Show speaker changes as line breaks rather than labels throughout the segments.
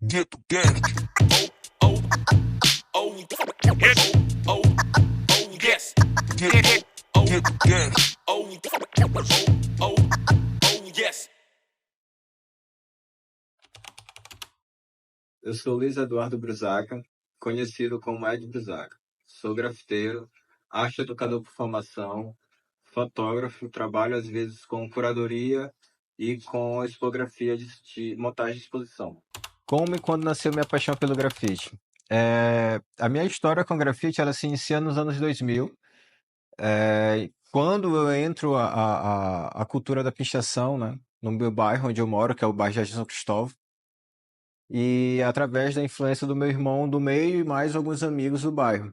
Get the game. Oh, oh, yes. Oh, oh, yes. Get the game. Oh, oh, oh, yes.
Eu sou Luiz Eduardo Brusaca, conhecido como Ed Brusaca. Sou grafiteiro, arte educador por formação, fotógrafo, trabalho às vezes com curadoria e com expografia de montagem de exposição. Como e quando nasceu minha paixão pelo grafite? A minha história com grafite ela se inicia nos anos 2000, quando eu entro a cultura da pichação, né, no meu bairro onde eu moro, que é o bairro Jardim São Cristóvão, e através da influência do meu irmão do meio e mais alguns amigos do bairro.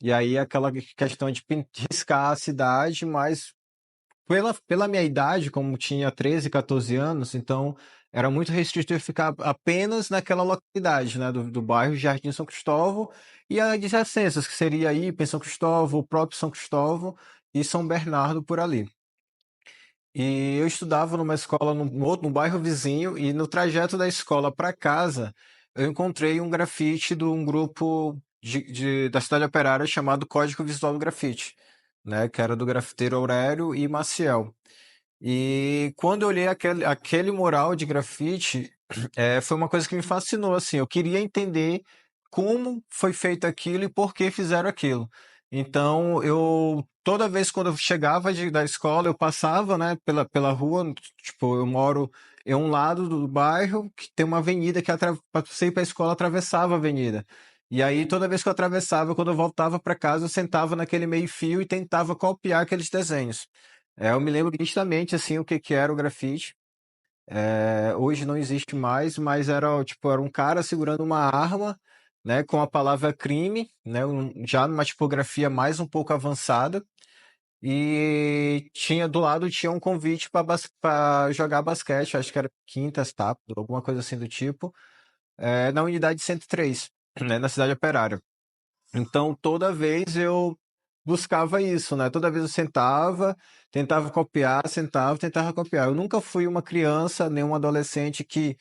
E aí aquela questão de riscar a cidade, mas pela minha idade, como tinha 13, 14 anos, então era muito restrito eu ficar apenas naquela localidade, né, do bairro Jardim São Cristóvão e as adjacências, que seria aí São Cristóvão, o próprio São Cristóvão e São Bernardo por ali. E eu estudava numa escola no bairro vizinho, e no trajeto da escola para casa, eu encontrei um grafite de um grupo da cidade operária chamado Código Visual do Grafite, né, que era do grafiteiro Aurélio e Maciel. E quando eu olhei aquele mural de grafite, foi uma coisa que me fascinou, assim, eu queria entender como foi feito aquilo e por que fizeram aquilo. Então, toda vez quando eu chegava da escola, eu passava, né, pela rua, tipo, eu moro em um lado do bairro que tem uma avenida que para você ir para a escola atravessava a avenida. E aí, toda vez que eu atravessava, quando eu voltava para casa, eu sentava naquele meio-fio e tentava copiar aqueles desenhos. Eu me lembro nitidamente, assim, o que que era o grafite. Hoje não existe mais, mas era um cara segurando uma arma, né, com a palavra crime, né, já numa tipografia mais um pouco avançada, e do lado tinha um convite para jogar basquete, acho que era quintas, tap, alguma coisa assim do tipo, na unidade 103, né, na cidade operária. Então, toda vez eu buscava isso, né? Toda vez eu sentava, tentava copiar, sentava, tentava copiar. Eu nunca fui uma criança, nem um adolescente que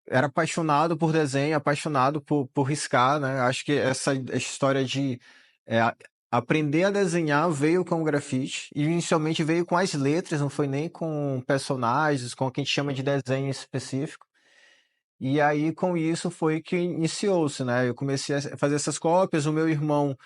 era apaixonado por desenho, apaixonado por riscar, né? Acho que essa história de é, a- aprender a desenhar veio com o grafite, e inicialmente veio com as letras, não foi nem com personagens, com o que a gente chama de desenho específico. E aí, com isso, foi que iniciou-se, né? Eu comecei a fazer essas cópias. O meu irmão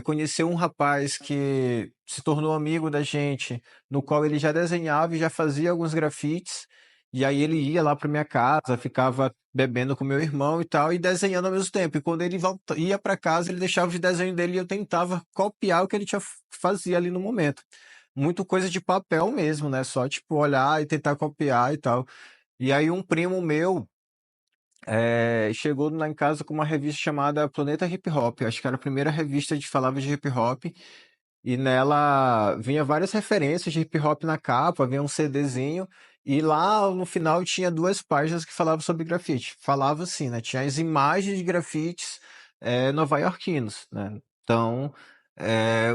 conheceu um rapaz que se tornou amigo da gente, no qual ele já desenhava e já fazia alguns grafites. E aí ele ia lá para minha casa, ficava bebendo com meu irmão e tal, e desenhando ao mesmo tempo. E quando ele ia para casa, ele deixava o desenho dele e eu tentava copiar o que ele fazia ali no momento. Muito coisa de papel mesmo, né? Só tipo olhar e tentar copiar e tal. E aí um primo meu chegou lá em casa com uma revista chamada Planeta Hip Hop. Acho que era a primeira revista que falava de hip hop. E nela vinha várias referências de hip hop na capa, vinha um CDzinho. E lá no final tinha duas páginas que falavam sobre grafite. Falava assim, né? Tinha as imagens de grafites nova-iorquinos, né? Então,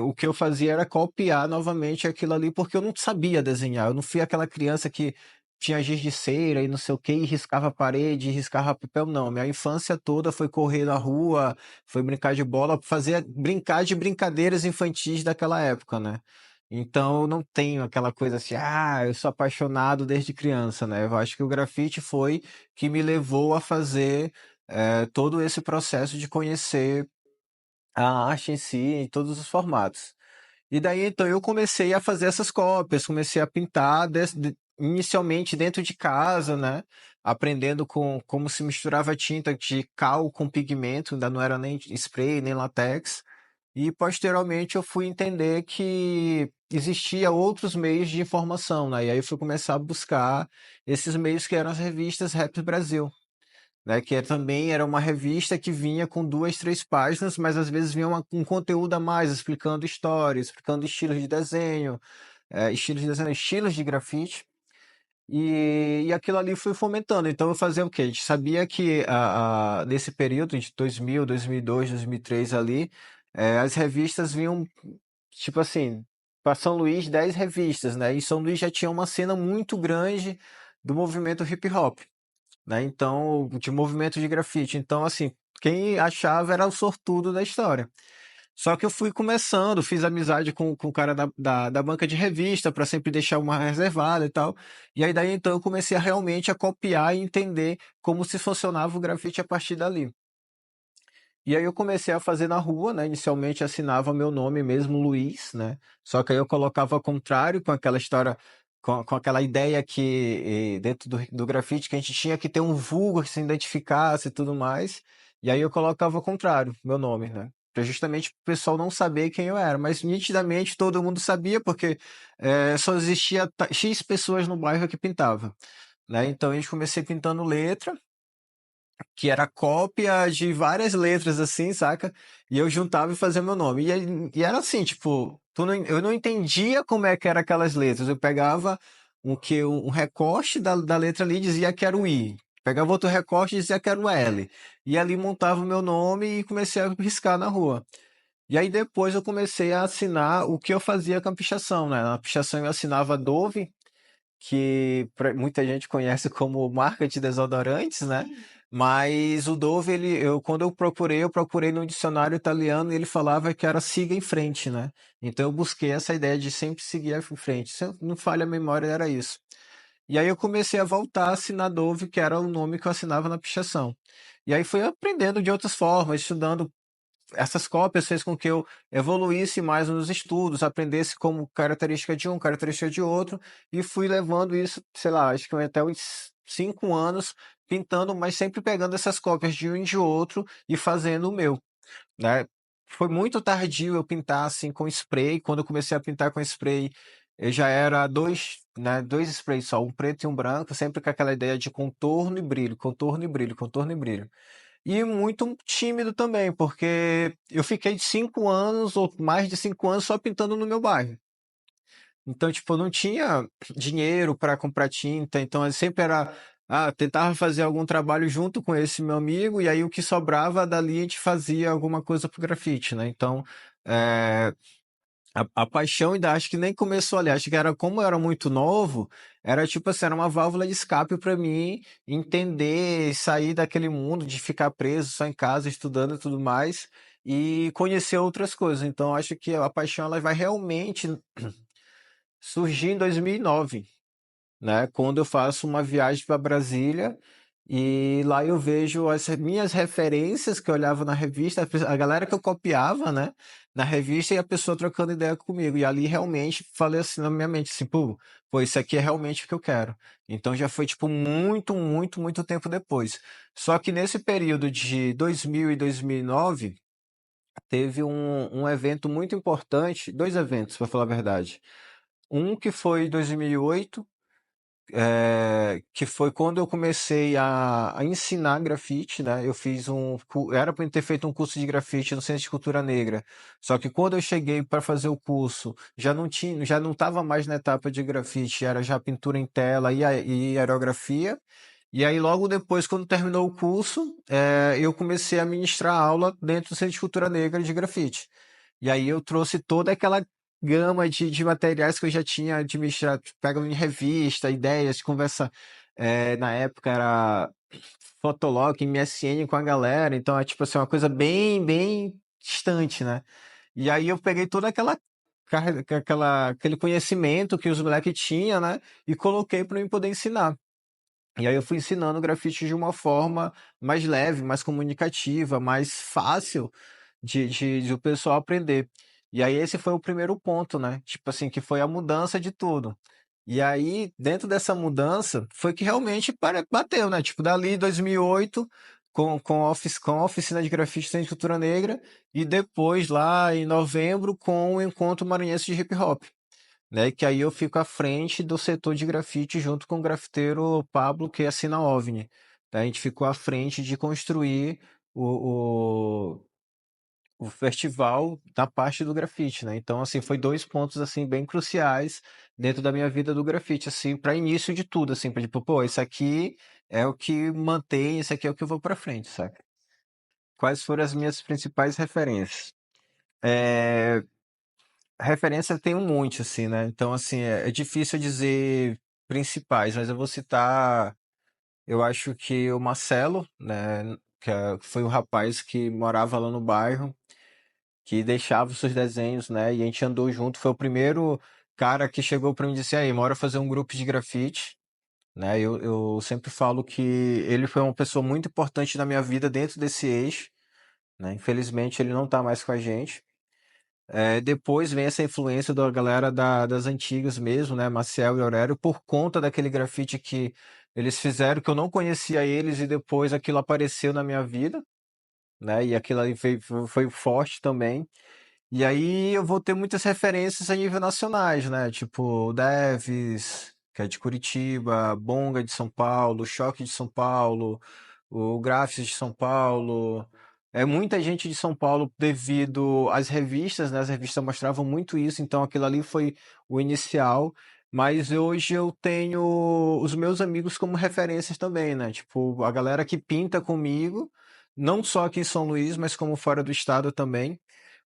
o que eu fazia era copiar novamente aquilo ali, porque eu não sabia desenhar. Eu não fui aquela criança que tinha giz de cera e não sei o que, e riscava a parede, e riscava papel, não. Minha infância toda foi correr na rua, foi brincar de bola, brincar de brincadeiras infantis daquela época, né? Então eu não tenho aquela coisa assim, eu sou apaixonado desde criança, né? Eu acho que o grafite foi que me levou a fazer todo esse processo de conhecer a arte em si, em todos os formatos. E daí então eu comecei a fazer essas cópias, comecei a pintar inicialmente dentro de casa, né? Aprendendo com como se misturava tinta de cal com pigmento, ainda não era nem spray, nem latex. E posteriormente eu fui entender que existia outros meios de informação, né? E aí eu fui começar a buscar esses meios que eram as revistas Rap Brasil, né? Que também era uma revista que vinha com duas, três páginas, mas às vezes vinha um conteúdo a mais, explicando histórias, explicando estilos de grafite. E aquilo ali foi fomentando. Então eu fazia o quê? A gente sabia que nesse período de 2000, 2002, 2003 ali, as revistas vinham, tipo assim, para São Luís, 10 revistas, né? E São Luís já tinha uma cena muito grande do movimento hip hop, né? Então, de movimento de grafite. Então, assim, quem achava era o sortudo da história. Só que eu fui começando, fiz amizade com o cara da banca de revista para sempre deixar uma reservada e tal. E aí daí então eu comecei a realmente a copiar e entender como se funcionava o grafite a partir dali. E aí eu comecei a fazer na rua, né? Inicialmente assinava meu nome mesmo, Luiz, né? Só que aí eu colocava ao contrário, com aquela história, com aquela ideia que dentro do grafite que a gente tinha que ter um vulgo que se identificasse e tudo mais. E aí eu colocava ao contrário, meu nome, né? Pra justamente o pessoal não saber quem eu era. Mas nitidamente todo mundo sabia, porque só existia X pessoas no bairro que pintava, né? Então a gente comecei pintando letra que era cópia de várias letras, assim, saca? E eu juntava e fazia meu nome. E era assim, tipo, eu não entendia como é que eram aquelas letras. Eu pegava um recorte da letra ali e dizia que era o I. Pegava outro recorte e dizia que era o L. E ali montava o meu nome e comecei a riscar na rua. E aí depois eu comecei a assinar o que eu fazia com a pichação, né? Na pichação eu assinava Dove, que muita gente conhece como marca de desodorantes, né? Mas o Dove, quando eu procurei no dicionário italiano e ele falava que era siga em frente, né? Então eu busquei essa ideia de sempre seguir em frente. Se eu não falha a memória, era isso. E aí eu comecei a voltar a assinar Dove, que era o nome que eu assinava na pichação. E aí fui aprendendo de outras formas, estudando essas cópias fez com que eu evoluísse mais nos estudos, aprendesse como característica de um, característica de outro, e fui levando isso, sei lá, acho que até uns 5 anos pintando, mas sempre pegando essas cópias de um e de outro e fazendo o meu, né? Foi muito tardio eu pintar assim com spray. Quando eu comecei a pintar com spray, eu já era dois sprays só, um preto e um branco, sempre com aquela ideia de contorno e brilho, contorno e brilho, contorno e brilho. E muito tímido também, porque eu fiquei 5 anos ou mais de 5 anos só pintando no meu bairro. Então, tipo, eu não tinha dinheiro para comprar tinta, então eu sempre era, tentava fazer algum trabalho junto com esse meu amigo, e aí o que sobrava dali a gente fazia alguma coisa pro grafite, né? Então, é, a paixão ainda acho que nem começou ali. Acho que era como eu era muito novo, era tipo assim, era uma válvula de escape para mim entender, sair daquele mundo de ficar preso só em casa estudando e tudo mais e conhecer outras coisas. Então acho que a paixão ela vai realmente surgir em 2009, né? Quando eu faço uma viagem para Brasília e lá eu vejo as minhas referências que eu olhava na revista, a galera que eu copiava, né? Na revista e a pessoa trocando ideia comigo. E ali realmente falei assim na minha mente, assim, pô, isso aqui é realmente o que eu quero. Então já foi, tipo, muito, muito, muito tempo depois. Só que nesse período de 2000 e 2009, teve um evento muito importante, dois eventos, para falar a verdade. Um que foi em 2008, que foi quando eu comecei a ensinar grafite, né? Eu fiz era para ter feito um curso de grafite no Centro de Cultura Negra. Só que quando eu cheguei para fazer o curso, já não estava mais na etapa de grafite, era já pintura em tela e aerografia. E aí logo depois, quando terminou o curso, eu comecei a ministrar aula dentro do Centro de Cultura Negra de grafite. E aí eu trouxe toda aquela gama de materiais que eu já tinha administrado, pego em revista, ideias, conversa, na época era Fotolog, MSN com a galera, então é tipo assim, uma coisa bem, bem distante, né? E aí eu peguei toda aquele conhecimento que os moleques tinham, né? E coloquei para eu poder ensinar. E aí eu fui ensinando grafite de uma forma mais leve, mais comunicativa, mais fácil de o pessoal aprender. E aí esse foi o primeiro ponto, né? Tipo assim, que foi a mudança de tudo. E aí, dentro dessa mudança, foi que realmente bateu, né? Tipo, dali 2008, com a oficina de grafite sem cultura negra, e depois, lá em novembro, com o Encontro Maranhense de Hip Hop, né? Que aí eu fico à frente do setor de grafite junto com o grafiteiro Pablo, que assina a OVNI. Tá? A gente ficou à frente de construir o festival da parte do grafite, né? Então, assim, foi dois pontos, assim, bem cruciais dentro da minha vida do grafite, assim, para início de tudo, assim, para tipo, pô, isso aqui é o que mantém, isso aqui é o que eu vou para frente, saca? Quais foram as minhas principais referências? É, referência tem um monte, assim, né? Então, assim, é difícil dizer principais, mas eu vou citar. Eu acho que o Marcelo, né, que foi o rapaz que morava lá no bairro, que deixava os seus desenhos, né, e a gente andou junto, foi o primeiro cara que chegou para mim e disse, aí, bora fazer um grupo de grafite, né, eu sempre falo que ele foi uma pessoa muito importante na minha vida dentro desse eixo, né, infelizmente ele não tá mais com a gente. Depois vem essa influência da galera das antigas mesmo, né, Maciel e Aurélio, por conta daquele grafite que eles fizeram, que eu não conhecia eles, e depois aquilo apareceu na minha vida, né, e aquilo ali foi forte também. E aí eu vou ter muitas referências a nível nacionais, né, tipo Deves, que é de Curitiba, Bonga de São Paulo, Choque de São Paulo, o Grafes de São Paulo. É muita gente de São Paulo devido às revistas, né? As revistas mostravam muito isso, então aquilo ali foi o inicial. Mas hoje eu tenho os meus amigos como referências também, né? Tipo, a galera que pinta comigo, não só aqui em São Luís, mas como fora do estado também.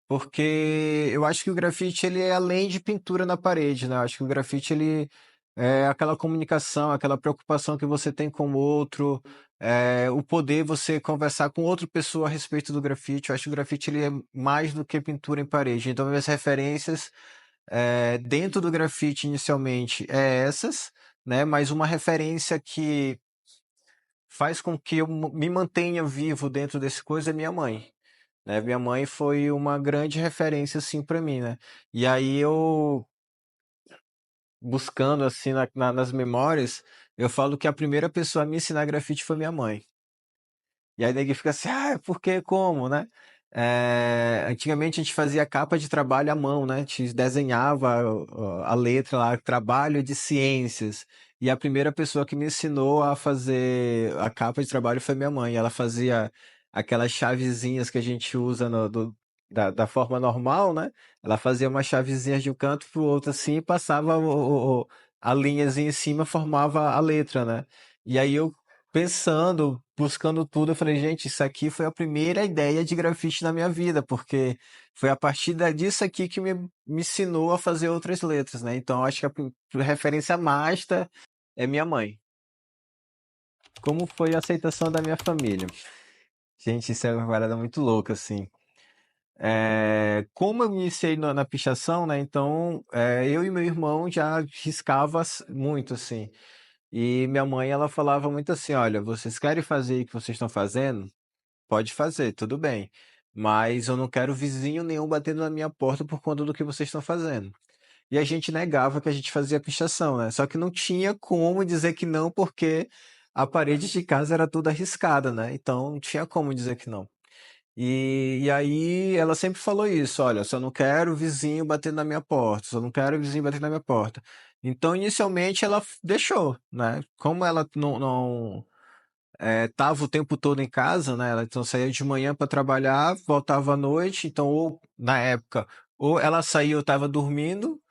Porque eu acho que o grafite ele é além de pintura na parede, né? Eu acho que o grafite ele é aquela comunicação, aquela preocupação que você tem com o outro, o poder você conversar com outra pessoa a respeito do grafite. Eu acho que o grafite ele é mais do que pintura em parede. Então, minhas referências dentro do grafite inicialmente é essas, né? Mas uma referência que faz com que eu me mantenha vivo dentro desse coisa é minha mãe, né? Minha mãe foi uma grande referência assim para mim, né? E aí eu buscando assim nas memórias, eu falo que a primeira pessoa a me ensinar grafite foi minha mãe. E aí ninguém fica assim, ah, por quê, como, né? Antigamente a gente fazia capa de trabalho à mão, né? A gente desenhava a letra lá, trabalho de ciências. E a primeira pessoa que me ensinou a fazer a capa de trabalho foi minha mãe. Ela fazia aquelas chavezinhas que a gente usa da forma normal, né? Ela fazia umas chavezinhas de um canto pro outro assim e passava a linhazinha em cima, formava a letra, né? E aí eu pensando, buscando tudo, eu falei, gente, isso aqui foi a primeira ideia de grafite na minha vida, porque foi a partir disso aqui que me ensinou a fazer outras letras, né? Então, eu acho que a referência master é minha mãe. Como foi a aceitação da minha família? Gente, isso é uma parada muito louca, assim. Como eu iniciei na pichação, né? Então, eu e meu irmão já riscava muito, assim. E minha mãe, ela falava muito assim, olha, vocês querem fazer o que vocês estão fazendo? Pode fazer, tudo bem. Mas eu não quero vizinho nenhum batendo na minha porta por conta do que vocês estão fazendo. E a gente negava que a gente fazia pichação, né? Só que não tinha como dizer que não, porque a parede de casa era toda arriscada, né? Então não tinha como dizer que não. E aí ela sempre falou isso, olha, só não quero vizinho batendo na minha porta, só não quero vizinho batendo na minha porta. Então, inicialmente, ela deixou, né? Como ela não tava o tempo todo em casa, né? Ela então saía de manhã para trabalhar, voltava à noite, então ou na época, ou ela saía eu estava dormindo,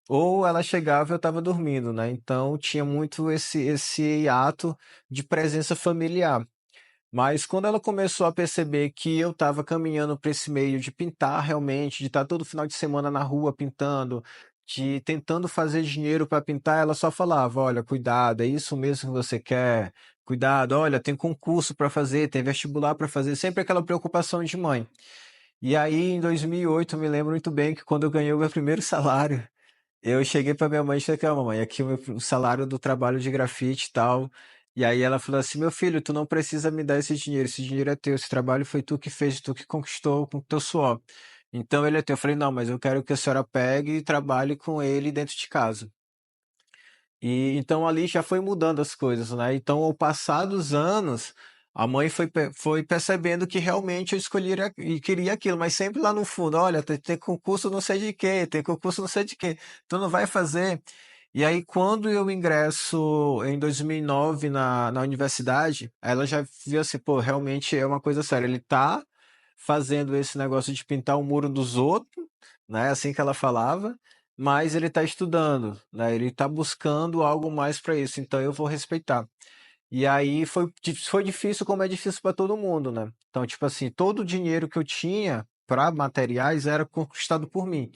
ou ela chegava e eu estava dormindo, né? Então tinha muito esse ato de presença familiar. Mas quando ela começou a perceber que eu estava caminhando para esse meio de pintar realmente, de estar todo final de semana na rua pintando, de tentando fazer dinheiro para pintar, ela só falava: olha, cuidado, é isso mesmo que você quer? Cuidado, olha, tem concurso para fazer, tem vestibular para fazer, sempre aquela preocupação de mãe. E aí, em 2008, eu me lembro muito bem que quando eu ganhei o meu primeiro salário, eu cheguei pra minha mãe e falei, calma, mãe, aqui o salário do trabalho de grafite e tal. E aí ela falou assim, meu filho, tu não precisa me dar esse dinheiro é teu, esse trabalho foi tu que fez, tu que conquistou com teu suor. Então ele é teu. Eu falei, não, mas eu quero que a senhora pegue e trabalhe com ele dentro de casa. E então ali já foi mudando as coisas, né? Então, ao passar dos anos, a mãe foi percebendo que realmente eu escolheria e queria aquilo, mas sempre lá no fundo, olha, tem concurso não sei de quê, tem concurso não sei de quê, tu não vai fazer. E aí, quando eu ingresso em 2009 na universidade, ela já viu assim, pô, realmente é uma coisa séria. Ele tá fazendo esse negócio de pintar o muro dos outros, né? Assim que ela falava, mas ele está estudando, né? Ele está buscando algo mais para isso, então eu vou respeitar. E aí foi difícil, como é difícil para todo mundo, né? Então, tipo assim, todo o dinheiro que eu tinha para materiais era conquistado por mim.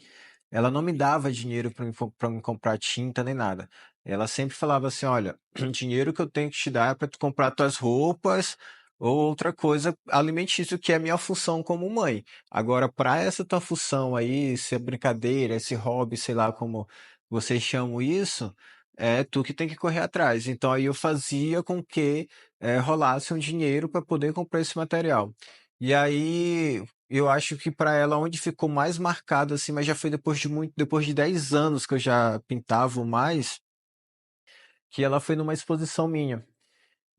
Ela não me dava dinheiro para me comprar tinta nem nada. ela sempre falava assim: olha, o dinheiro que eu tenho que te dar é para tu comprar tuas roupas ou outra coisa alimentícia, que é a minha função como mãe. Agora, para essa tua função aí, se é brincadeira, esse hobby, sei lá como vocês chamam isso, é tu que tem que correr atrás. Então aí eu fazia com que rolasse um dinheiro para poder comprar esse material. E aí eu acho que para ela onde ficou mais marcado assim, mas já foi depois de 10 anos que eu já pintava mais, que ela foi numa exposição minha.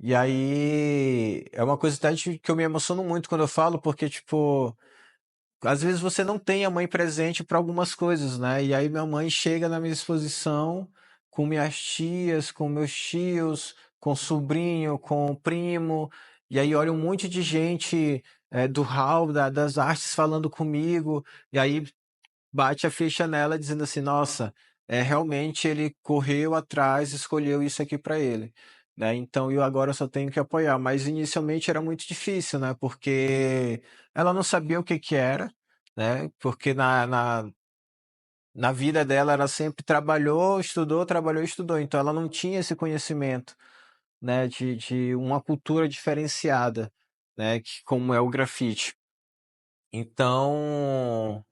E aí é uma coisa até que eu me emociono muito quando eu falo, porque tipo, às vezes você não tem a mãe presente para algumas coisas, né? E aí minha mãe chega na minha exposição com minhas tias, com meus tios, com sobrinho, com primo, e aí olha um monte de gente do hall, das artes falando comigo, e aí bate a ficha nela dizendo assim, nossa, realmente ele correu atrás, escolheu isso aqui para ele, né? Então eu agora só tenho que apoiar, mas inicialmente era muito difícil, né? Porque ela não sabia o que que era, né? Porque na vida dela ela sempre trabalhou, estudou, então ela não tinha esse conhecimento, né? De uma cultura diferenciada, né? Que, como é o grafite. Então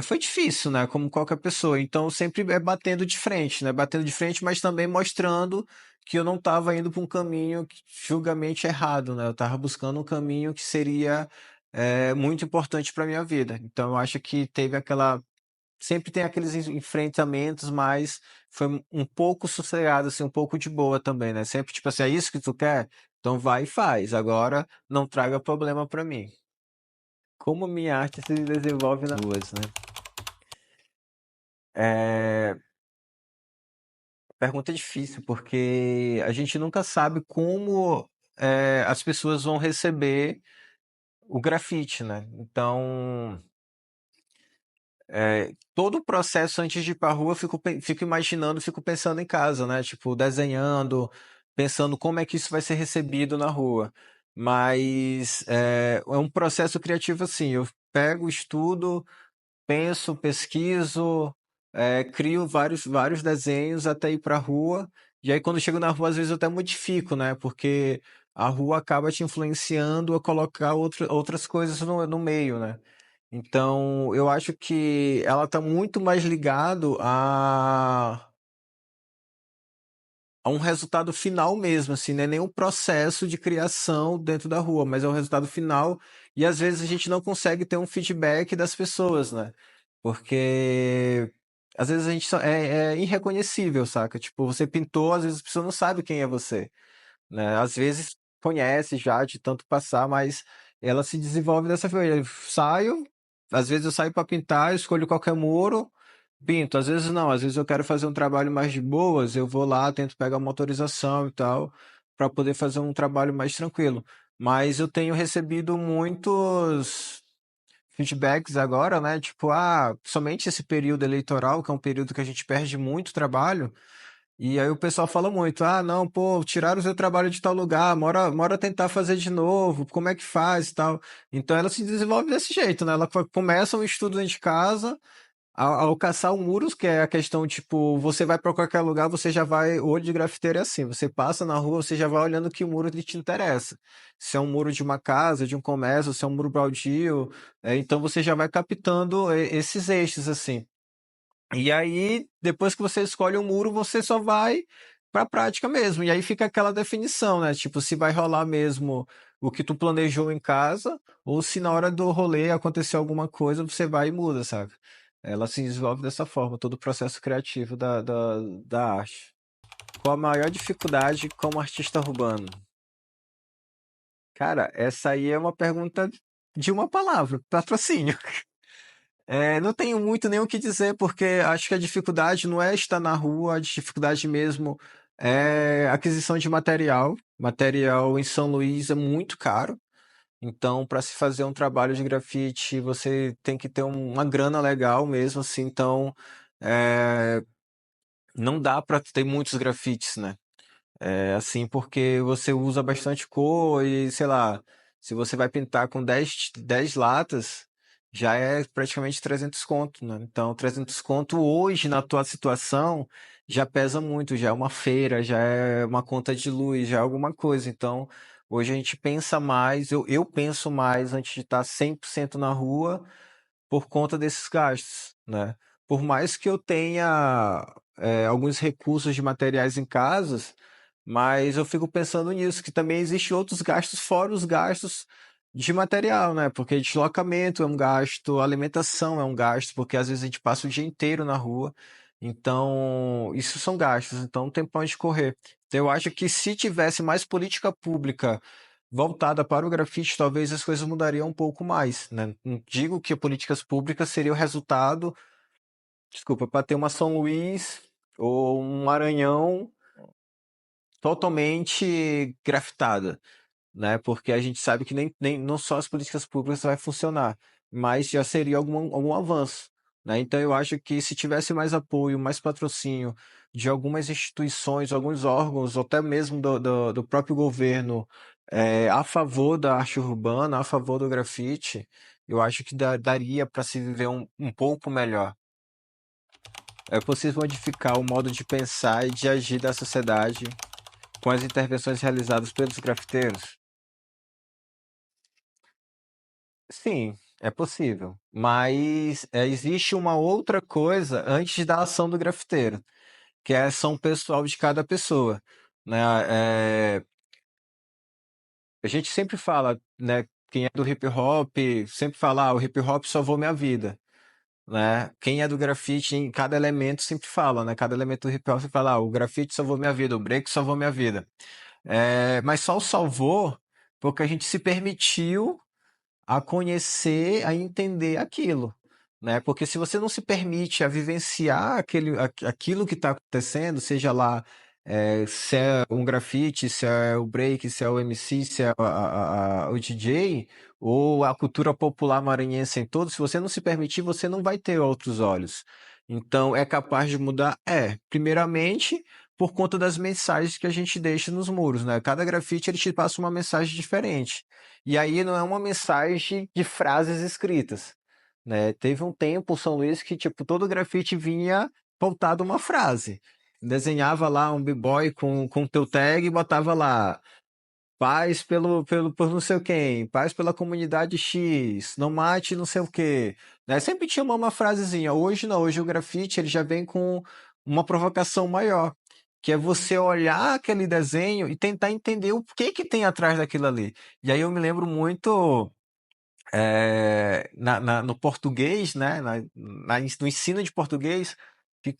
foi difícil, né? Como qualquer pessoa. Então, sempre é batendo de frente, né? Batendo de frente, mas também mostrando que eu não estava indo para um caminho julgamente errado, né? Eu estava buscando um caminho que seria muito importante para minha vida. Então, eu acho que teve aquela. Sempre tem aqueles enfrentamentos, mas foi um pouco sossegado, assim, um pouco de boa também, né? Sempre tipo assim, é isso que tu quer? Então vai e faz. Agora não traga problema para mim. Como minha arte se desenvolve nas ruas, né? É, pergunta difícil, porque a gente nunca sabe como as pessoas vão receber o grafite, né? Então, todo o processo antes de ir pra rua, eu fico imaginando, fico pensando em casa, né? Tipo, desenhando, pensando como é que isso vai ser recebido na rua. Mas é um processo criativo assim, eu pego, estudo, penso, pesquiso, crio vários desenhos até ir para a rua. E aí, quando eu chego na rua, às vezes eu até modifico, né? Porque a rua acaba te influenciando a colocar outras coisas no meio, né? Então, eu acho que ela está muito mais ligado a um resultado final mesmo, assim, não é nem um processo de criação dentro da rua, mas é o resultado final. E às vezes a gente não consegue ter um feedback das pessoas, né? Porque às vezes a gente é irreconhecível, saca? Tipo, você pintou, às vezes a pessoa não sabe quem é você, né? Às vezes conhece já de tanto passar, mas ela se desenvolve dessa forma. Eu saio, às vezes eu saio para pintar, escolho qualquer muro, pinto. Às vezes não, às vezes eu quero fazer um trabalho mais de boas, eu vou lá, tento pegar uma autorização e tal, para poder fazer um trabalho mais tranquilo. Mas eu tenho recebido muitos feedbacks agora, né? Tipo, somente esse período eleitoral, que é um período que a gente perde muito trabalho. E aí o pessoal fala muito, não, pô, tiraram o seu trabalho de tal lugar, mora tentar fazer de novo, como é que faz e tal. Então ela se desenvolve desse jeito, né? Ela começa um estudo dentro de casa, ao caçar o muros, que é a questão, tipo, você vai para qualquer lugar, você já vai, o olho de grafiteiro é assim, você passa na rua, você já vai olhando que muro te interessa. Se é um muro de uma casa, de um comércio, se é um muro baldio, então você já vai captando esses eixos, assim. E aí, depois que você escolhe o muro, você só vai para a prática mesmo. E aí fica aquela definição, né? Tipo, se vai rolar mesmo o que tu planejou em casa, ou se na hora do rolê acontecer alguma coisa, você vai e muda, sabe? Ela se desenvolve dessa forma, todo o processo criativo da arte. Qual a maior dificuldade como artista urbano? Cara, essa aí é uma pergunta de uma palavra, patrocínio. Não tenho muito nem o que dizer, porque acho que a dificuldade não é estar na rua, a dificuldade mesmo é aquisição de material. Material em São Luís é muito caro, então para se fazer um trabalho de grafite você tem que ter uma grana legal mesmo, assim, então é, não dá para ter muitos grafites, né? Assim, porque você usa bastante cor e, sei lá, se você vai pintar com dez latas, já é praticamente 300 conto, né? Então, 300 conto hoje, na tua situação, já pesa muito, já é uma feira, já é uma conta de luz, já é alguma coisa. Então, hoje a gente pensa mais, eu penso mais antes de estar 100% na rua por conta desses gastos, né? Por mais que eu tenha alguns recursos de materiais em casa, mas eu fico pensando nisso, que também existem outros gastos fora os gastos de material, né? Porque deslocamento é um gasto, alimentação é um gasto, porque às vezes a gente passa o dia inteiro na rua. Então, isso são gastos, então não tem pra onde correr. Então, eu acho que se tivesse mais política pública voltada para o grafite, talvez as coisas mudariam um pouco mais, né? Não digo que políticas públicas seria o resultado, desculpa, para ter uma São Luís ou um Maranhão totalmente grafitada, né? Porque a gente sabe que nem não só as políticas públicas vai funcionar, mas já seria algum avanço, né? Então eu acho que se tivesse mais apoio, mais patrocínio de algumas instituições, alguns órgãos, ou até mesmo do próprio governo, a favor da arte urbana, a favor do grafite, eu acho que daria para se viver um pouco melhor. É possível modificar o modo de pensar e de agir da sociedade com as intervenções realizadas pelos grafiteiros? Sim, é possível. Mas existe uma outra coisa antes da ação do grafiteiro, que é a ação pessoal de cada pessoa, né? A gente sempre fala, né? Quem é do hip hop sempre fala, o hip hop salvou minha vida, né? Quem é do grafite, em cada elemento sempre fala, né? Cada elemento do hip hop sempre fala, o grafite salvou minha vida, o break salvou minha vida. Mas só o salvou porque a gente se permitiu a conhecer, a entender aquilo, né? Porque se você não se permite a vivenciar aquilo que está acontecendo, seja lá se é um grafite, se é o break, se é o MC, se é o DJ, ou a cultura popular maranhense em todo, se você não se permitir, você não vai ter outros olhos. Então, é capaz de mudar? É. Primeiramente, por conta das mensagens que a gente deixa nos muros, né? Cada grafite ele te passa uma mensagem diferente. E aí não é uma mensagem de frases escritas, né? Teve um tempo, o São Luís, que tipo, todo grafite vinha pautado uma frase. Desenhava lá um b-boy com teu tag e botava lá paz por não sei quem, paz pela comunidade X, não mate não sei o quê. Né? Sempre tinha uma frasezinha. Hoje não, hoje o grafite ele já vem com uma provocação maior, que é você olhar aquele desenho e tentar entender o que tem atrás daquilo ali. E aí eu me lembro muito no português, né, no ensino de português,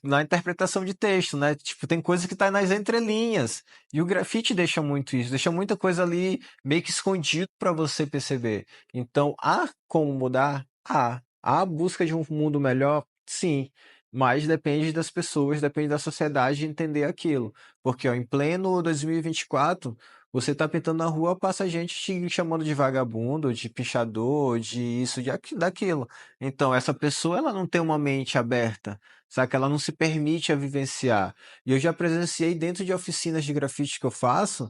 na interpretação de texto, né, tipo, tem coisa que tá nas entrelinhas, e o grafite deixa muito isso, deixa muita coisa ali meio que escondido para você perceber. Então, há como mudar? Há a busca de um mundo melhor? Sim, mas depende das pessoas, depende da sociedade entender aquilo, porque ó, em pleno 2024 você tá pintando na rua, passa gente te chamando de vagabundo, de pichador, de isso, daquilo. Então, essa pessoa, ela não tem uma mente aberta, sabe? Ela não se permite a vivenciar. E eu já presenciei dentro de oficinas de grafite que eu faço,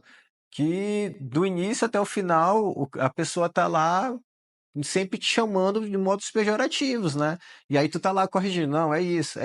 que do início até o final, a pessoa tá lá sempre te chamando de modos pejorativos, né? E aí tu tá lá corrigindo, não, é isso,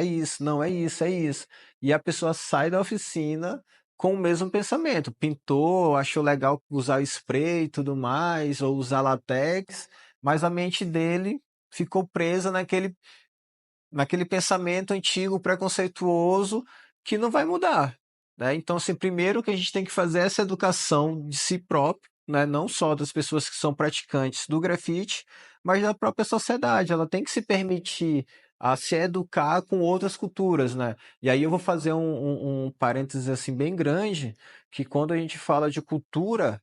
não, é isso, é isso. E a pessoa sai da oficina com o mesmo pensamento. Pintou, achou legal usar spray e tudo mais, ou usar latex, mas a mente dele ficou presa naquele pensamento antigo, preconceituoso, que não vai mudar, né? Então, assim, primeiro que a gente tem que fazer essa educação de si próprio, né? Não só das pessoas que são praticantes do grafite, mas da própria sociedade. Ela tem que se permitir a se educar com outras culturas, né? E aí eu vou fazer um parênteses assim bem grande, que quando a gente fala de cultura,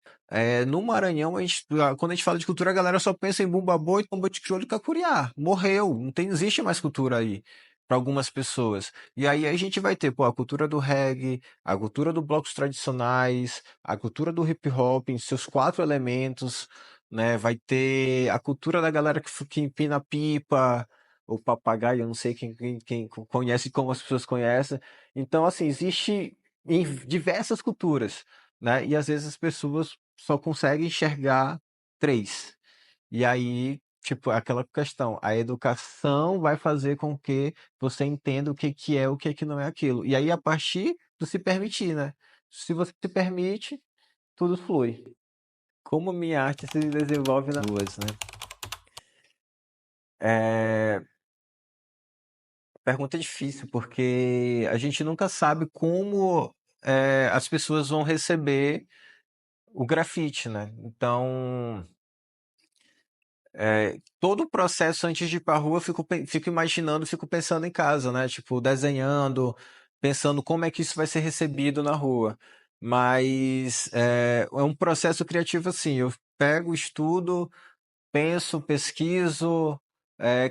no Maranhão, quando a gente fala de cultura, a galera só pensa em Bumba Boi, Tomba de Crioulo e Cacuriá. Morreu, não existe mais cultura aí para algumas pessoas. E aí a gente vai ter, pô, a cultura do reggae, a cultura dos blocos tradicionais, a cultura do hip hop em seus quatro elementos, né? Vai ter a cultura da galera que empina pipa, o papagaio, eu não sei quem conhece como as pessoas conhecem. Então, assim, existe em diversas culturas, né? E às vezes as pessoas só consegue enxergar três. E aí tipo, aquela questão, a educação vai fazer com que você entenda o que que é, o que que não é aquilo. E aí, a partir do se permitir, né? Se você se permite, tudo flui. Como minha arte se desenvolve nas ruas, né? É... Pergunta difícil, porque a gente nunca sabe como as pessoas vão receber o grafite, né? Então, todo o processo antes de ir pra rua, eu fico imaginando, fico pensando em casa, né? Tipo, desenhando, pensando como é que isso vai ser recebido na rua. Mas é um processo criativo assim, eu pego, estudo, penso, pesquiso,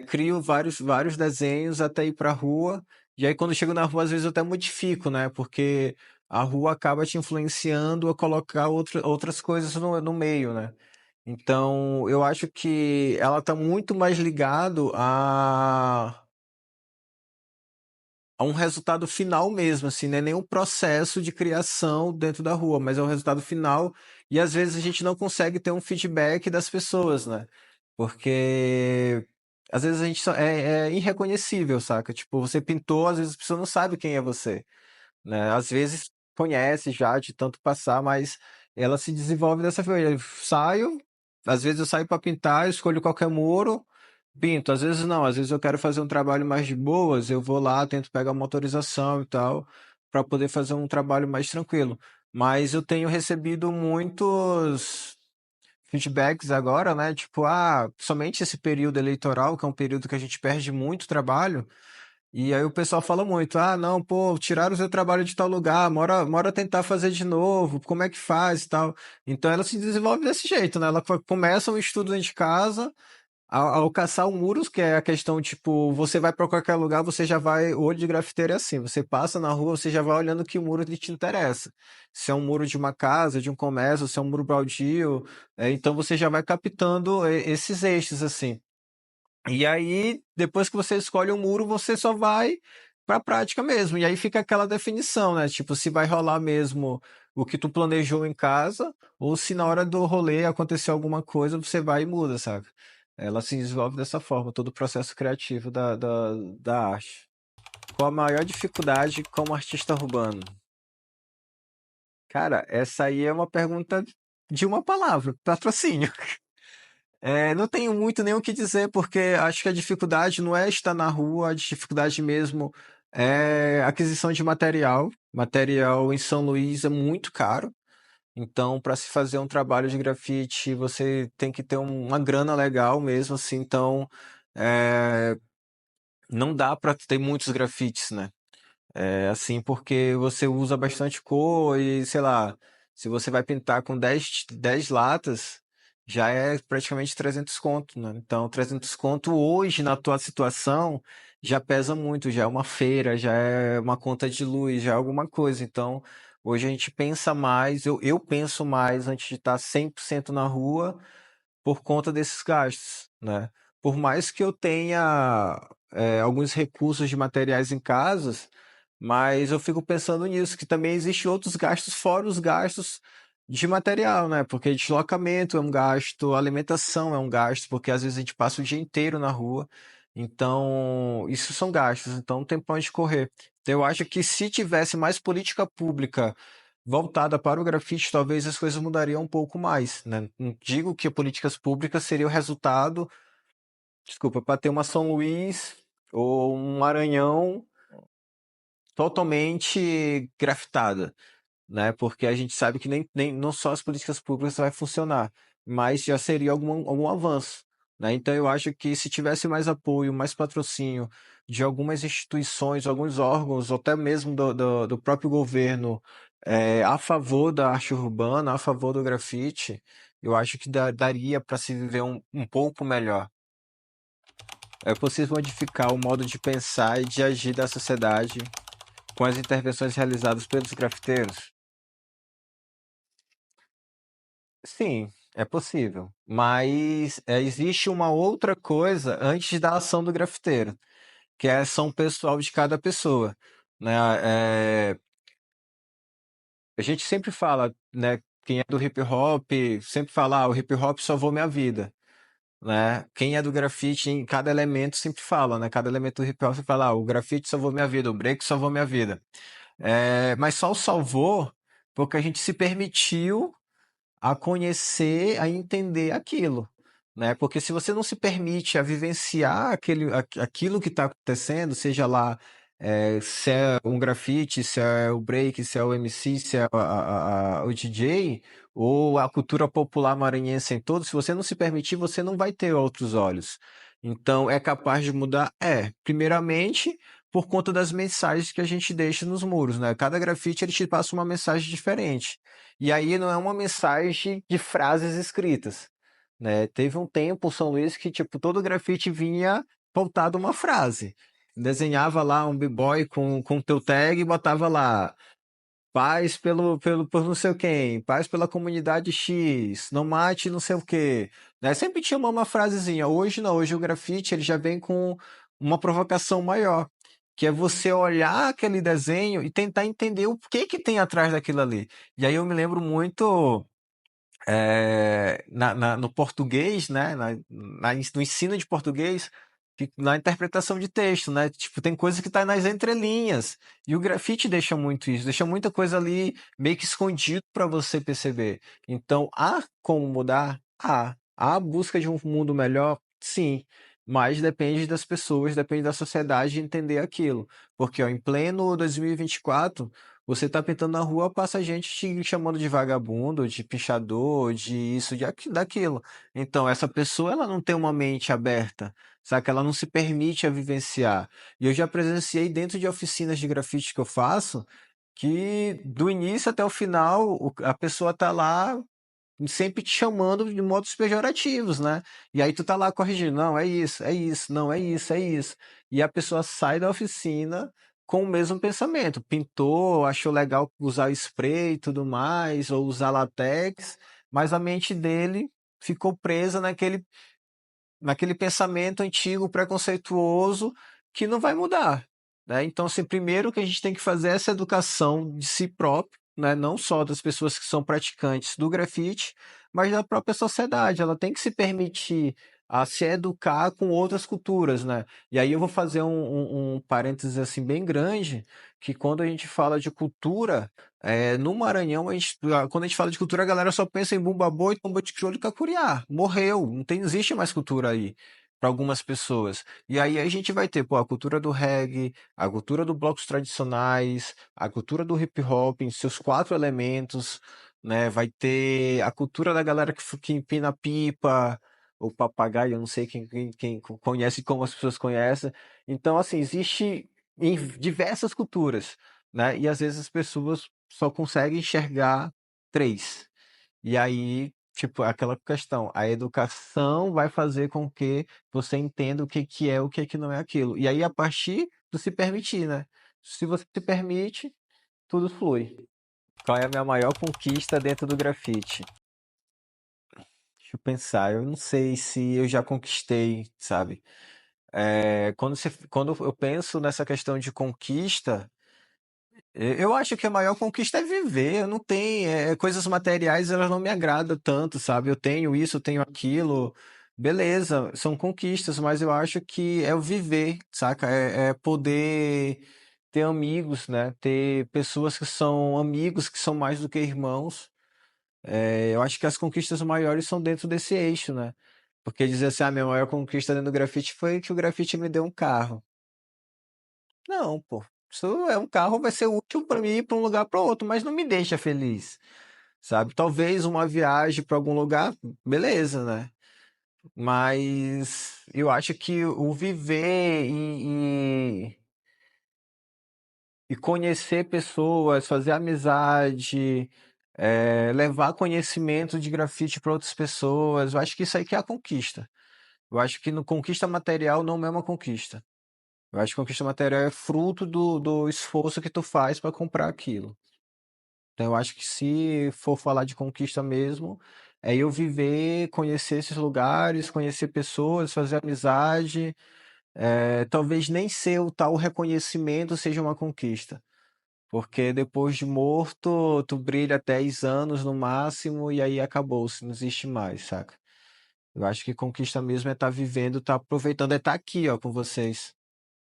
crio vários desenhos até ir pra rua. E aí, quando eu chego na rua, às vezes eu até modifico, né? Porque a rua acaba te influenciando a colocar outras coisas no meio, né? Então, eu acho que ela está muito mais ligado a um resultado final mesmo, assim, não é nem um processo de criação dentro da rua, mas é o resultado final. E às vezes a gente não consegue ter um feedback das pessoas, né? Porque às vezes a gente é irreconhecível, saca? Tipo, você pintou, às vezes a pessoa não sabe quem é você, né? Às vezes conhece já de tanto passar, mas ela se desenvolve dessa forma. Eu saio, às vezes eu saio para pintar, eu escolho qualquer muro, pinto. Às vezes não, às vezes eu quero fazer um trabalho mais de boas, eu vou lá, tento pegar uma autorização e tal, para poder fazer um trabalho mais tranquilo. Mas eu tenho recebido muitos feedbacks agora, né? Tipo, somente esse período eleitoral, que é um período que a gente perde muito trabalho. E aí o pessoal fala muito, não, pô, tiraram o seu trabalho de tal lugar, mora tentar fazer de novo, como é que faz e tal. Então ela se desenvolve desse jeito, né? Ela começa um estudo dentro de casa, ao caçar o muros, que é a questão, tipo, você vai para qualquer lugar, você já vai, o olho de grafiteiro é assim, você passa na rua, você já vai olhando que muro te interessa. Se é um muro de uma casa, de um comércio, se é um muro baldio, então você já vai captando esses eixos, assim. E aí, depois que você escolhe o muro, você só vai para a prática mesmo. E aí fica aquela definição, né? Tipo, se vai rolar mesmo o que tu planejou em casa, ou se na hora do rolê acontecer alguma coisa, você vai e muda, sabe? Ela se desenvolve dessa forma, todo o processo criativo da arte. Qual a maior dificuldade como artista urbano? Cara, essa aí é uma pergunta de uma palavra, patrocínio. Não tenho muito nem o que dizer, porque acho que a dificuldade não é estar na rua, a dificuldade mesmo é a aquisição de material. Material em São Luís é muito caro, então para se fazer um trabalho de grafite você tem que ter uma grana legal mesmo, assim, então é, não dá para ter muitos grafites, né? É assim, porque você usa bastante cor e, sei lá, se você vai pintar com 10 latas, já é praticamente 300 conto, né? Então, 300 conto hoje, na tua situação, já pesa muito, já é uma feira, já é uma conta de luz, já é alguma coisa. Então, hoje a gente pensa mais, eu penso mais antes de estar 100% na rua, por conta desses gastos, né? Por mais que eu tenha alguns recursos de materiais em casa, mas eu fico pensando nisso, que também existem outros gastos fora os gastos de material, né? Porque deslocamento é um gasto, alimentação é um gasto, porque às vezes a gente passa o dia inteiro na rua. Então, isso são gastos, então não tem pra onde correr. Então, eu acho que se tivesse mais política pública voltada para o grafite, talvez as coisas mudariam um pouco mais, né? Não digo que políticas públicas seria o resultado, desculpa, para ter uma São Luís ou um Maranhão totalmente grafitada, né? Porque a gente sabe que nem não só as políticas públicas vai funcionar, mas já seria algum avanço, né? Então eu acho que se tivesse mais apoio, mais patrocínio de algumas instituições, alguns órgãos, ou até mesmo do próprio governo, a favor da arte urbana, a favor do grafite, eu acho que daria para se viver um pouco melhor. É possível modificar o modo de pensar e de agir da sociedade com as intervenções realizadas pelos grafiteiros? Sim, é possível. Mas existe uma outra coisa antes da ação do grafiteiro, que é a ação pessoal de cada pessoa, né? É, a gente sempre fala, né? Quem é do hip hop sempre fala, o hip hop salvou minha vida. né? Quem é do grafite, em cada elemento sempre fala, né? Cada elemento do hip hop sempre fala, o grafite salvou minha vida, o break salvou minha vida. Mas só o salvou porque a gente se permitiu a conhecer, a entender aquilo, né? Porque se você não se permite a vivenciar aquilo que está acontecendo, seja lá se é um grafite, se é o break, se é o MC, se é o DJ, ou a cultura popular maranhense em todo, se você não se permitir, você não vai ter outros olhos. Então, é capaz de mudar? É. Primeiramente, por conta das mensagens que a gente deixa nos muros, né? Cada grafite ele te passa uma mensagem diferente. E aí não é uma mensagem de frases escritas, né? Teve um tempo, São Luís, que tipo todo grafite vinha pautado uma frase. Desenhava lá um b-boy com teu tag e botava lá paz por não sei quem, paz pela comunidade X, não mate não sei o quê. Né? Sempre tinha uma frasezinha. Hoje não, hoje o grafite ele já vem com uma provocação maior, que é você olhar aquele desenho e tentar entender o que tem atrás daquilo ali. E aí eu me lembro muito no português, né, no ensino de português, na interpretação de texto, né, tipo, tem coisa que está nas entrelinhas, e o grafite deixa muito isso, deixa muita coisa ali meio que escondido para você perceber. Então, há como mudar? Há a busca de um mundo melhor? Sim, mas depende das pessoas, depende da sociedade entender aquilo, porque ó, em pleno 2024 você tá pintando na rua, passa gente te chamando de vagabundo, de pichador, de isso, daquilo. Então, essa pessoa, ela não tem uma mente aberta, sabe? Ela não se permite a vivenciar. E eu já presenciei dentro de oficinas de grafite que eu faço, que do início até o final, a pessoa tá lá sempre te chamando de modos pejorativos, né? E aí tu tá lá corrigindo, não, é isso, não, é isso, é isso. E a pessoa sai da oficina com o mesmo pensamento. Pintou, achou legal usar spray e tudo mais, ou usar latex, mas a mente dele ficou presa naquele pensamento antigo, preconceituoso, que não vai mudar, né? Então, assim, primeiro que a gente tem que fazer essa educação de si próprio, né? Não só das pessoas que são praticantes do grafite, mas da própria sociedade. Ela tem que se permitir a se educar com outras culturas, né? E aí eu vou fazer um parênteses assim bem grande, que quando a gente fala de cultura, no Maranhão, quando a gente fala de cultura, a galera só pensa em Bumba Boi, Tomba de Crioulo e Cacuriá. Morreu, não tem, existe mais cultura aí para algumas pessoas. E aí a gente vai ter, pô, a cultura do reggae, a cultura dos blocos tradicionais, a cultura do hip hop em seus quatro elementos, né? Vai ter a cultura da galera que empina pipa, ou papagaio, eu não sei quem conhece como as pessoas conhecem. Então, assim, existe em diversas culturas, né? E às vezes as pessoas só consegue enxergar três. E aí, tipo, aquela questão, a educação vai fazer com que você entenda o que que é, o que que não é aquilo. E aí, a partir do se permitir, né? Se você se permite, tudo flui. Qual é a minha maior conquista dentro do grafite? Deixa eu pensar, eu não sei se eu já conquistei, sabe? Quando eu penso nessa questão de conquista, eu acho que a maior conquista é viver. Eu não tenho, coisas materiais, elas não me agradam tanto, sabe? Eu tenho isso, eu tenho aquilo. Beleza, são conquistas, mas eu acho que é o viver, saca? É poder ter amigos, né? Ter pessoas que são amigos, que são mais do que irmãos. Eu acho que as conquistas maiores são dentro desse eixo, né? Porque dizer assim, a minha maior conquista dentro do grafite foi que o grafite me deu um carro. Não, pô. Isso é um carro, vai ser útil para mim ir para um lugar para outro, mas não me deixa feliz, sabe? Talvez uma viagem para algum lugar, beleza, né? Mas eu acho que o viver e conhecer pessoas, fazer amizade, levar conhecimento de grafite para outras pessoas, eu acho que isso aí que é a conquista. Eu acho que no conquista material não é uma conquista. Eu acho que conquista material é fruto do esforço que tu faz para comprar aquilo. Então, eu acho que se for falar de conquista mesmo, é eu viver, conhecer esses lugares, conhecer pessoas, fazer amizade. Talvez nem ser o tal reconhecimento seja uma conquista. Porque depois de morto, tu brilha 10 anos no máximo e aí acabou-se, não existe mais, saca? Eu acho que conquista mesmo é estar vivendo, estar aproveitando, é estar aqui, ó, com vocês,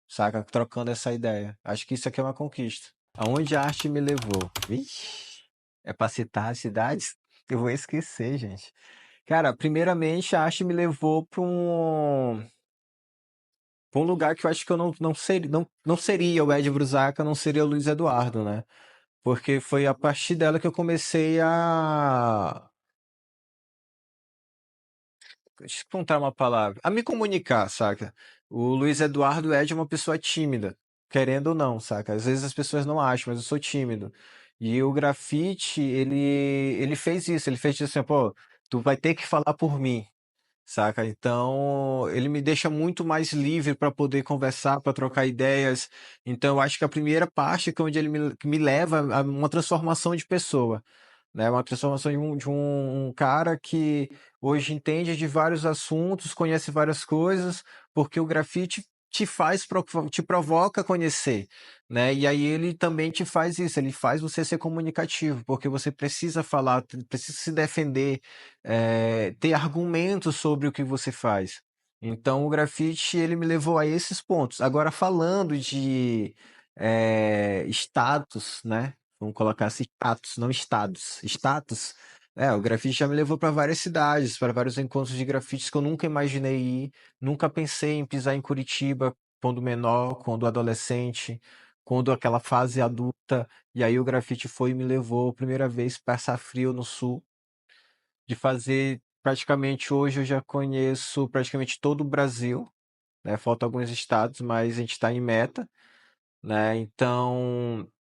saca? Trocando essa ideia. Acho que isso aqui é uma conquista. Aonde a arte me levou? Vixe, é pra citar as cidades? Eu vou esquecer, gente. Cara, primeiramente a arte me levou pra um lugar que eu acho que eu não seria o Ed Brusaca, não seria o Luiz Eduardo, né? Porque foi a partir dela que eu comecei a. Deixa eu encontrar uma palavra. A me comunicar, saca? O Luiz Eduardo Ed é uma pessoa tímida, querendo ou não, saca? Às vezes as pessoas não acham, mas eu sou tímido. E o grafite, ele fez isso, ele fez assim, pô, tu vai ter que falar por mim, saca? Então, ele me deixa muito mais livre para poder conversar, para trocar ideias. Então, eu acho que a primeira parte é onde ele que me leva a uma transformação de pessoa, né? Uma transformação de um cara que hoje entende de vários assuntos, conhece várias coisas, porque o grafite te provoca a conhecer, né? E aí ele também te faz isso, ele faz você ser comunicativo, porque você precisa falar, precisa se defender, ter argumentos sobre o que você faz. Então o grafite ele me levou a esses pontos. Agora falando de status, né? Vamos colocar assim, status, não estados. Status. O grafite já me levou para várias cidades, para vários encontros de grafites que eu nunca imaginei ir, nunca pensei em pisar em Curitiba quando menor, quando adolescente, quando aquela fase adulta. E aí o grafite foi e me levou, primeira vez, passar frio no sul, de fazer praticamente hoje eu já conheço praticamente todo o Brasil, né? Faltam alguns estados, mas a gente está em meta, né? Então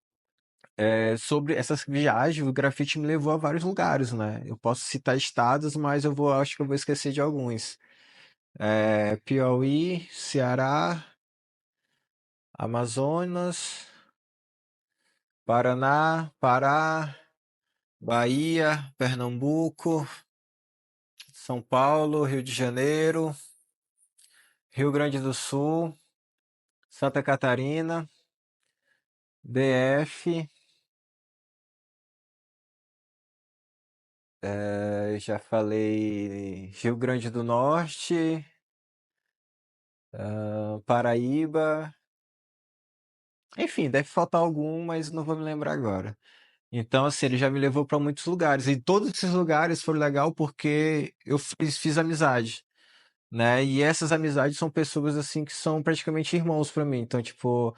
sobre essas viagens, o grafite me levou a vários lugares, né? Eu posso citar estados, mas acho que eu vou esquecer de alguns. Piauí, Ceará, Amazonas, Paraná, Pará, Bahia, Pernambuco, São Paulo, Rio de Janeiro, Rio Grande do Sul, Santa Catarina, DF, já falei Rio Grande do Norte, Paraíba. Enfim, deve faltar algum, mas não vou me lembrar agora. Então, assim, ele já me levou para muitos lugares. E todos esses lugares foram legal porque eu fiz amizade, né? E essas amizades são pessoas assim que são praticamente irmãos para mim. Então, tipo,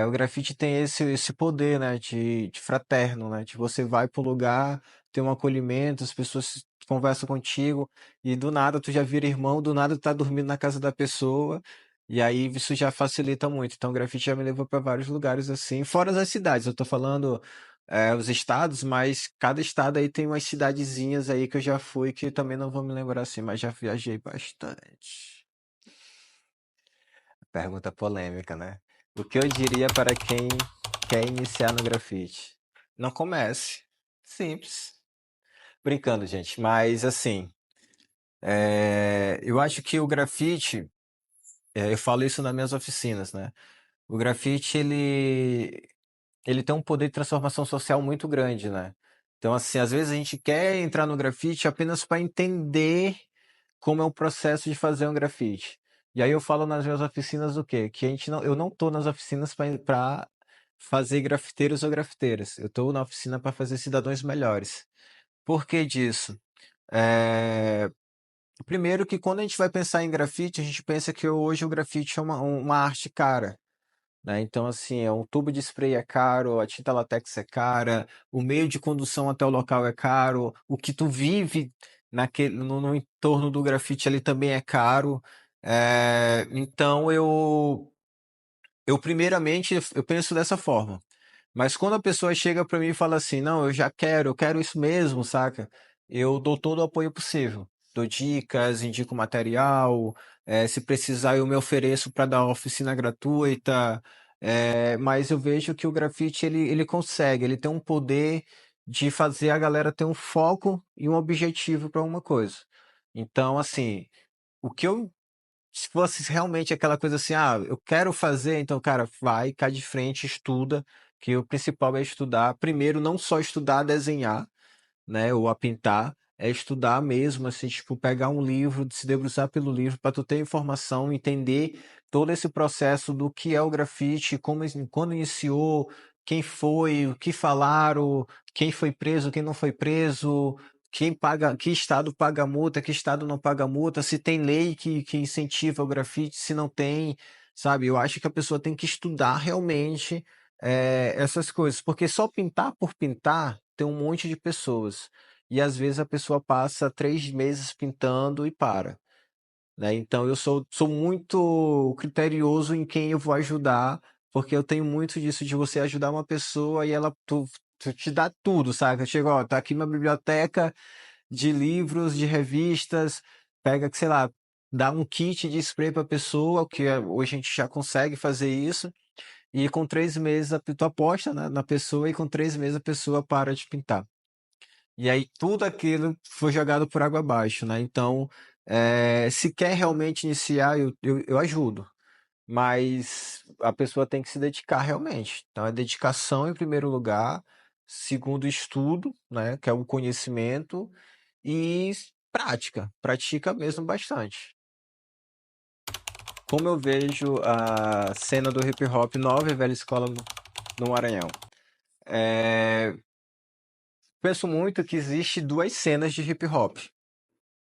o grafite tem esse poder, né? De fraterno, né? De você vai para um lugar, tem um acolhimento, as pessoas conversam contigo e do nada tu já vira irmão, do nada tu tá dormindo na casa da pessoa. E aí isso já facilita muito. Então, o grafite já me levou para vários lugares assim, fora das cidades. Eu tô falando os estados, mas cada estado aí tem umas cidadezinhas aí que eu já fui que também não vou me lembrar assim, mas já viajei bastante. Pergunta polêmica, né? O que eu diria para quem quer iniciar no grafite? Não comece. Simples. Brincando, gente, mas assim, eu acho que o grafite, eu falo isso nas minhas oficinas, né? O grafite, ele tem um poder de transformação social muito grande, né? Então, assim, às vezes a gente quer entrar no grafite apenas para entender como é o processo de fazer um grafite. E aí eu falo nas minhas oficinas o quê? Que eu não tô nas oficinas para fazer grafiteiros ou grafiteiras. Eu tô na oficina para fazer cidadãos melhores. Por que disso? É, Primeiro que quando a gente vai pensar em grafite, a gente pensa que hoje o grafite é uma arte cara, né? Então, assim, um tubo de spray é caro, a tinta latex é cara, o meio de condução até o local é caro, o que tu vive no entorno do grafite ali também é caro. Então, eu primeiramente, eu penso dessa forma. Mas quando a pessoa chega para mim e fala assim, não, eu quero isso mesmo, saca? Eu dou todo o apoio possível. Dou dicas, indico material, se precisar eu me ofereço para dar uma oficina gratuita. Mas eu vejo que o grafite ele consegue, ele tem um poder de fazer a galera ter um foco e um objetivo para uma coisa. Então, assim, o que eu se fosse realmente aquela coisa assim, eu quero fazer, então, cara, vai, cai de frente, estuda, que o principal é estudar. Primeiro, não só estudar a desenhar, né, ou a pintar, é estudar mesmo, assim, tipo, pegar um livro, se debruçar pelo livro para tu ter informação, entender todo esse processo do que é o grafite, como, quando iniciou, quem foi, o que falaram, quem foi preso, quem não foi preso, quem paga, que estado paga multa, que estado não paga multa, se tem lei que incentiva o grafite, se não tem, sabe? Eu acho que a pessoa tem que estudar realmente essas coisas, porque só pintar por pintar tem um monte de pessoas. E às vezes a pessoa passa 3 meses pintando e para, né? Então eu sou muito criterioso em quem eu vou ajudar, porque eu tenho muito disso de você ajudar uma pessoa e ela tu te dá tudo, sabe? Chega, ó, tá aqui uma biblioteca de livros, de revistas, pega, sei lá, dá um kit de spray para a pessoa, que hoje a gente já consegue fazer isso, e com 3 meses tu aposta na pessoa e com 3 meses a pessoa para de pintar. E aí tudo aquilo foi jogado por água abaixo, né? Então, se quer realmente iniciar, eu ajudo. Mas a pessoa tem que se dedicar realmente. Então, é dedicação em primeiro lugar, segundo estudo, né? Que é o conhecimento, e prática. Pratica mesmo bastante. Como eu vejo a cena do hip hop nova e velha escola no Maranhão? É, penso muito que existe duas cenas de hip hop,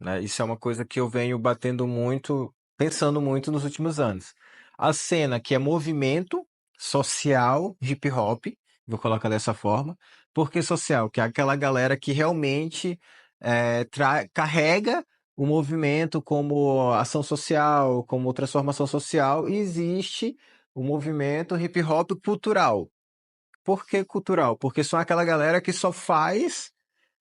né? Isso é uma coisa que eu venho batendo muito, pensando muito nos últimos anos. A cena que é movimento social hip hop, vou colocar dessa forma. Por que social? Que é aquela galera que realmente carrega o movimento como ação social, como transformação social, e existe o movimento hip hop cultural. Por que cultural? Porque são aquela galera que só faz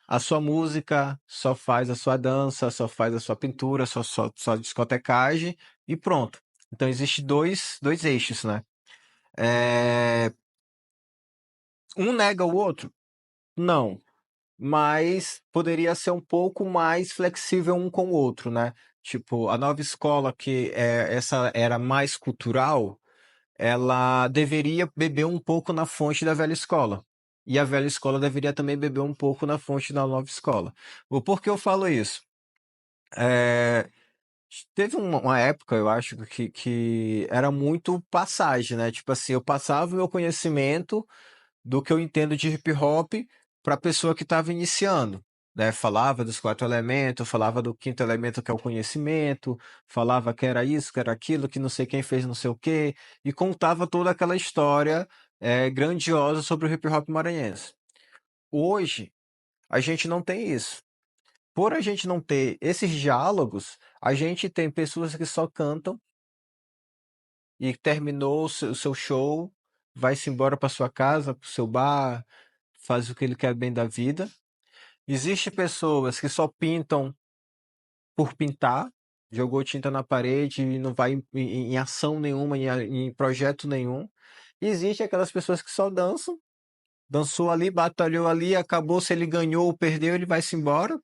a sua música, só faz a sua dança, só faz a sua pintura, só discotecagem e pronto. Então existe dois eixos, né? É, um nega o outro? Não. Mas poderia ser um pouco mais flexível um com o outro, né? Tipo, a nova escola, essa era mais cultural, ela deveria beber um pouco na fonte da velha escola. E a velha escola deveria também beber um pouco na fonte da nova escola. O porquê eu falo isso? É, teve uma época, eu acho, que era muito passagem, né? Tipo assim, eu passava o meu conhecimento do que eu entendo de hip hop para a pessoa que estava iniciando. Né? Falava dos 4 elementos, falava do quinto elemento que é o conhecimento, falava que era isso, que era aquilo, que não sei quem fez não sei o quê, e contava toda aquela história grandiosa sobre o hip hop maranhense. Hoje, a gente não tem isso. Por a gente não ter esses diálogos, a gente tem pessoas que só cantam e terminou o seu show, vai-se embora para sua casa, para o seu bar, faz o que ele quer bem da vida. Existem pessoas que só pintam por pintar, jogou tinta na parede e não vai em ação nenhuma, em projeto nenhum. E existe aquelas pessoas que só dançam, dançou ali, batalhou ali, acabou, se ele ganhou ou perdeu, ele vai-se embora.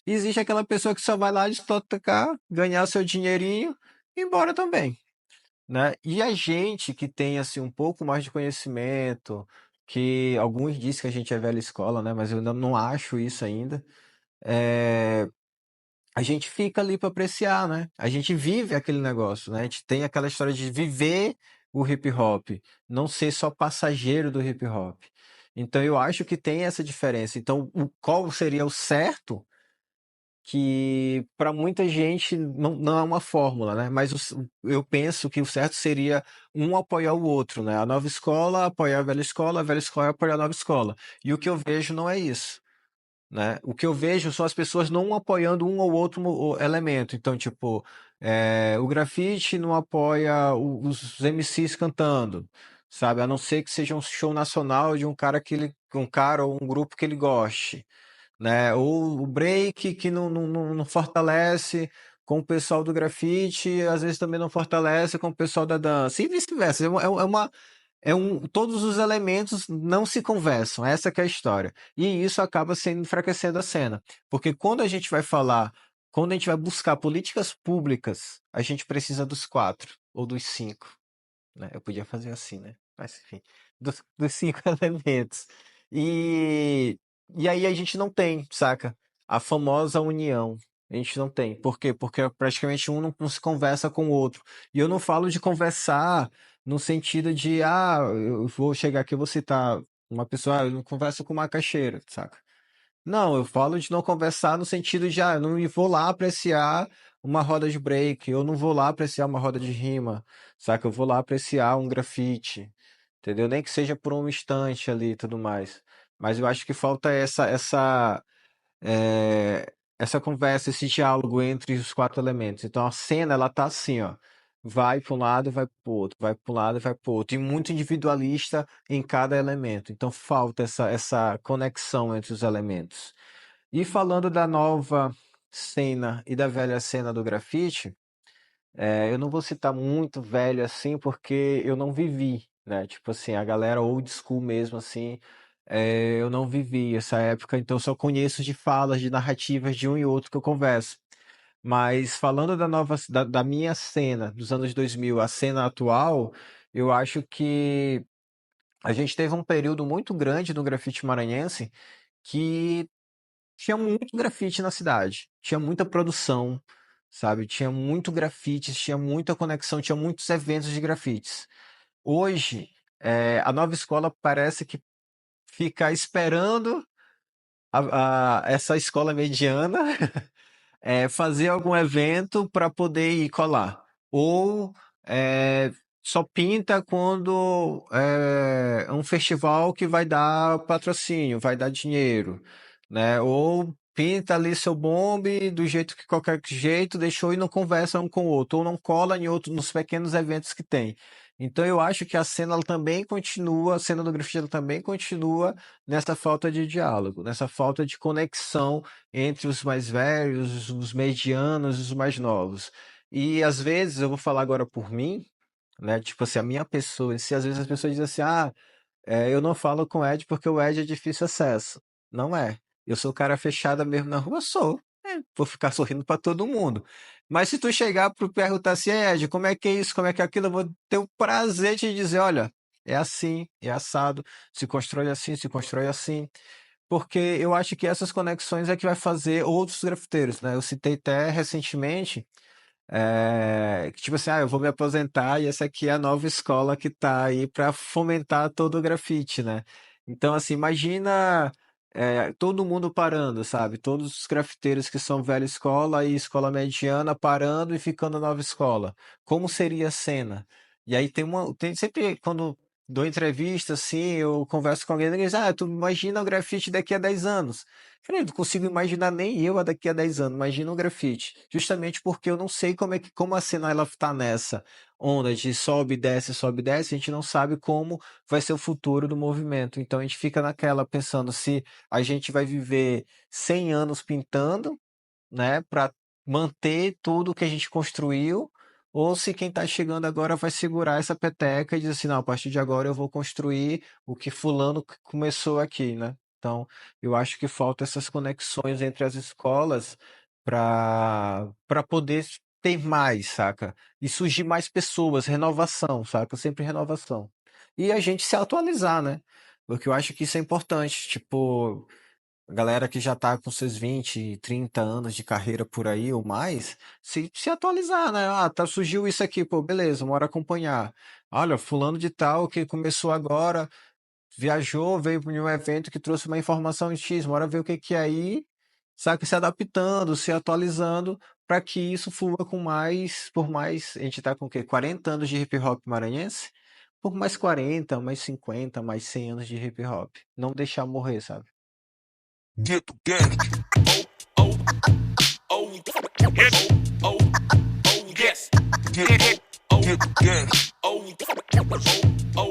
E existe aquela pessoa que só vai lá discotecar, ganhar seu dinheirinho e ir embora também, né? E a gente que tem assim um pouco mais de conhecimento, que alguns dizem que a gente é velha escola, né? Mas eu ainda não acho isso ainda. é, A gente fica ali para apreciar, né? A gente vive aquele negócio, né? A gente tem aquela história de viver o hip hop, não ser só passageiro do hip hop. Então eu acho que tem essa diferença. Então, qual seria o certo? Que para muita gente não é uma fórmula, né? Mas eu penso que o certo seria um apoiar o outro, né? A nova escola apoiar a velha escola apoiar a nova escola. E o que eu vejo não é isso, né? O que eu vejo são as pessoas não apoiando um ou outro elemento. Então, tipo, o grafite não apoia os MCs cantando, sabe? A não ser que seja um show nacional de um cara ou um grupo que ele goste, né? Ou o break que não fortalece com o pessoal do grafite, às vezes também não fortalece com o pessoal da dança, e vice-versa. Todos os elementos não se conversam, essa que é a história. E isso acaba sendo enfraquecendo a cena. Porque quando a gente vai buscar políticas públicas, a gente precisa dos 4 ou dos 5, né? Eu podia fazer assim, né? Mas enfim, dos 5 elementos. E, e aí a gente não tem, saca? a famosa união. A gente não tem. Por quê? Porque praticamente um não se conversa com o outro. E eu não falo de conversar no sentido de, eu vou chegar aqui, eu vou citar uma pessoa, eu não converso com macaxeira, saca? Não, eu falo de não conversar no sentido de, eu não vou lá apreciar uma roda de break, eu não vou lá apreciar uma roda de rima, saca? Eu vou lá apreciar um grafite, entendeu? Nem que seja por um instante ali e tudo mais. Mas eu acho que falta essa conversa, esse diálogo entre os quatro elementos. Então a cena, ela tá assim, ó. Vai para um lado, vai para o outro, vai para um lado, vai para o outro. E muito individualista em cada elemento. Então falta essa conexão entre os elementos. E falando da nova cena e da velha cena do grafite, eu não vou citar muito velho assim, porque eu não vivi, né? Tipo assim, a galera old school mesmo, assim, eu não vivi essa época, então eu só conheço de falas, de narrativas de um e outro que eu converso. Mas falando da minha cena dos anos 2000, a cena atual, eu acho que a gente teve um período muito grande no grafite maranhense que tinha muito grafite na cidade, tinha muita produção, sabe? Tinha muito grafites, tinha muita conexão, tinha muitos eventos de grafites. Hoje, a nova escola parece que fica esperando essa escola mediana fazer algum evento para poder ir colar. Ou é, só pinta quando é um festival que vai dar patrocínio, vai dar dinheiro, né? Ou pinta ali seu bombe do jeito que qualquer jeito deixou e não conversa um com o outro, ou não cola em outro nos pequenos eventos que tem. Então eu acho que a cena ela também continua, a cena do grafite ela também continua nessa falta de diálogo, nessa falta de conexão entre os mais velhos, os medianos e os mais novos. E às vezes, eu vou falar agora por mim, né? Tipo assim, a minha pessoa, se às vezes as pessoas dizem assim, eu não falo com o Ed porque o Ed é difícil acesso. Não é. Eu sou cara fechada mesmo na rua, sou. Vou ficar sorrindo para todo mundo. Mas se tu chegar para perguntar assim, Ed, como é que é isso, como é que é aquilo, eu vou ter o prazer de dizer, olha, é assim, é assado, se constrói assim, se constrói assim. Porque eu acho que essas conexões é que vai fazer outros grafiteiros, né? Eu citei até recentemente, que tipo assim, eu vou me aposentar e essa aqui é a nova escola que tá aí para fomentar todo o grafite, né? Então, assim, imagina todo mundo parando, sabe? Todos os grafiteiros que são velha escola e escola mediana parando e ficando nova escola. Como seria a cena? E aí tem sempre quando dou entrevista, assim, eu converso com alguém e diz, tu imagina o grafite daqui a 10 anos. Cara, eu não consigo imaginar nem eu daqui a 10 anos. Imagina um grafite. Justamente porque eu não sei como a cena ela tá nessa onda de sobe e desce, a gente não sabe como vai ser o futuro do movimento. Então a gente fica naquela pensando se a gente vai viver 100 anos pintando, né, para manter tudo que a gente construiu, ou se quem está chegando agora vai segurar essa peteca e dizer assim, não, a partir de agora eu vou construir o que fulano começou aqui, né? Então, eu acho que falta essas conexões entre as escolas para poder ter mais, saca? E surgir mais pessoas, renovação, saca? Sempre renovação. E a gente se atualizar, né? Porque eu acho que isso é importante. Tipo, a galera que já tá com seus 20, 30 anos de carreira por aí ou mais, se atualizar, né? Surgiu isso aqui, pô, beleza, bora acompanhar. Olha, fulano de tal que começou agora, viajou, veio para um evento que trouxe uma informação X, bora ver o que que é aí, sabe? Se adaptando, se atualizando, para que isso flua com mais, por mais, a gente tá com o quê? 40 anos de hip hop maranhense? Por mais 40, mais 50, mais 100 anos de hip hop. Não deixar morrer, sabe?
Get the game. Oh, oh, yes. Oh, yes. Get the game. Oh,